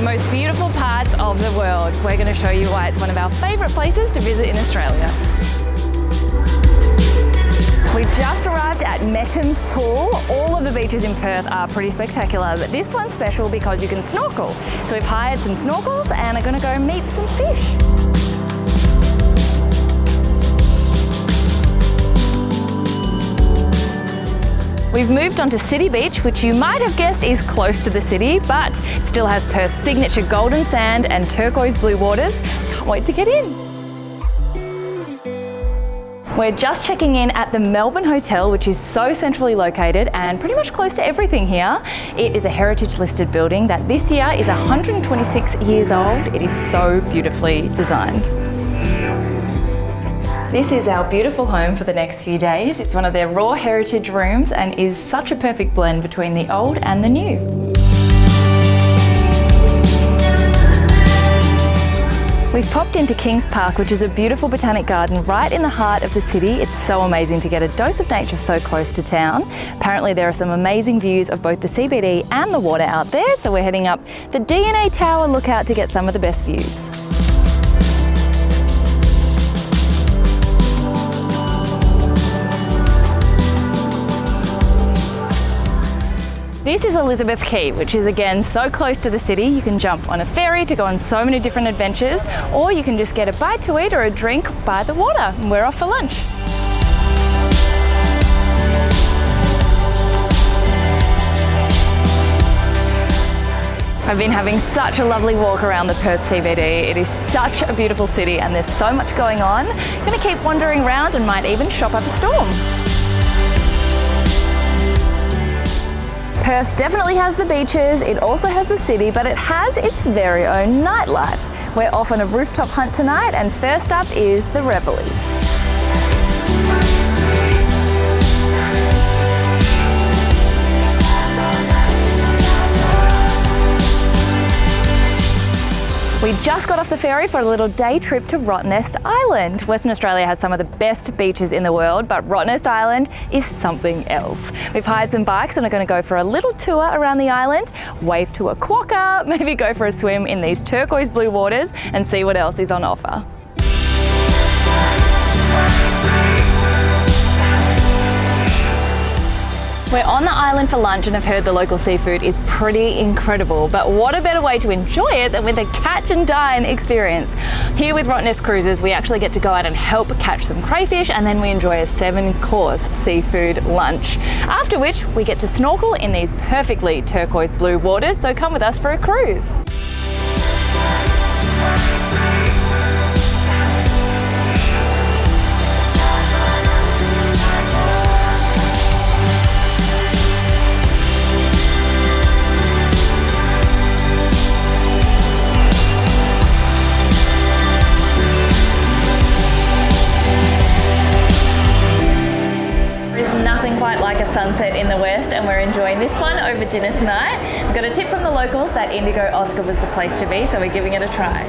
the most beautiful parts of the world. We're going to show you why it's one of our favourite places to visit in Australia. We've just arrived at Mettams Pool. All of the beaches in Perth are pretty spectacular, but this one's special because you can snorkel. So we've hired some snorkels and are going to go meet some fish. We've moved on to City Beach, which you might have guessed is close to the city, but it still has Perth's signature golden sand and turquoise blue waters. Can't wait to get in. We're just checking in at the Melbourne Hotel, which is so centrally located and pretty much close to everything here. It is a heritage listed building that this year is 126 years old. It is so beautifully designed. This is our beautiful home for the next few days. It's one of their raw heritage rooms and is such a perfect blend between the old and the new. We've popped into Kings Park, which is a beautiful botanic garden right in the heart of the city. It's so amazing to get a dose of nature so close to town. Apparently there are some amazing views of both the CBD and the water out there, so we're heading up the DNA Tower lookout to get some of the best views. This is Elizabeth Quay, which is again so close to the city. You can jump on a ferry to go on so many different adventures, or you can just get a bite to eat or a drink by the water. And we're off for lunch. I've been having such a lovely walk around the Perth CBD. It is such a beautiful city and there's so much going on. I'm going to keep wandering around and might even shop up a storm. Perth definitely has the beaches, it also has the city, but it has its very own nightlife. We're off on a rooftop hunt tonight, and first up is the Reveille. We just got off the ferry for a little day trip to Rottnest Island. Western Australia has some of the best beaches in the world, but Rottnest Island is something else. We've hired some bikes and are going to go for a little tour around the island, wave to a quokka, maybe go for a swim in these turquoise blue waters and see what else is on offer. We're on the island for lunch and have heard the local seafood is pretty incredible, but what a better way to enjoy it than with a catch and dine experience. Here with Rottnest Cruises, we actually get to go out and help catch some crayfish, and then we enjoy a 7-course seafood lunch. After which, we get to snorkel in these perfectly turquoise blue waters, so come with us for a cruise. Sunset in the west, and we're enjoying this one over dinner tonight. We've got a tip from the locals that Indigo Oscar was the place to be, so we're giving it a try.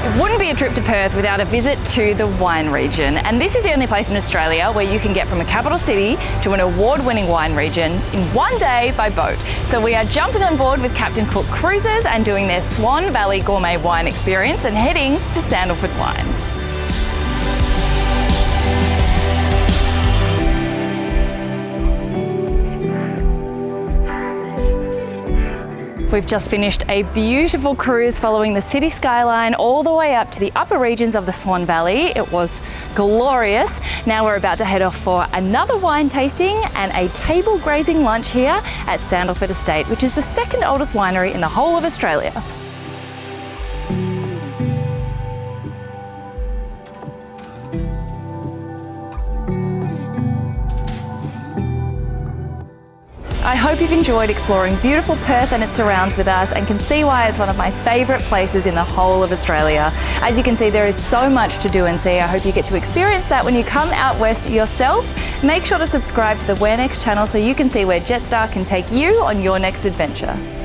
It wouldn't be a trip to Perth without a visit to the wine region, and this is the only place in Australia where you can get from a capital city to an award-winning wine region in one day by boat. So we are jumping on board with Captain Cook Cruises and doing their Swan Valley gourmet wine experience and heading to Sandalwood Wines. We've just finished a beautiful cruise following the city skyline all the way up to the upper regions of the Swan Valley. It was glorious. Now we're about to head off for another wine tasting and a table grazing lunch here at Sandalwood Estate, which is the second oldest winery in the whole of Australia. I hope you've enjoyed exploring beautiful Perth and its surrounds with us and can see why it's one of my favourite places in the whole of Australia. As you can see, there is so much to do and see. I hope you get to experience that when you come out west yourself. Make sure to subscribe to the Where Next channel so you can see where Jetstar can take you on your next adventure.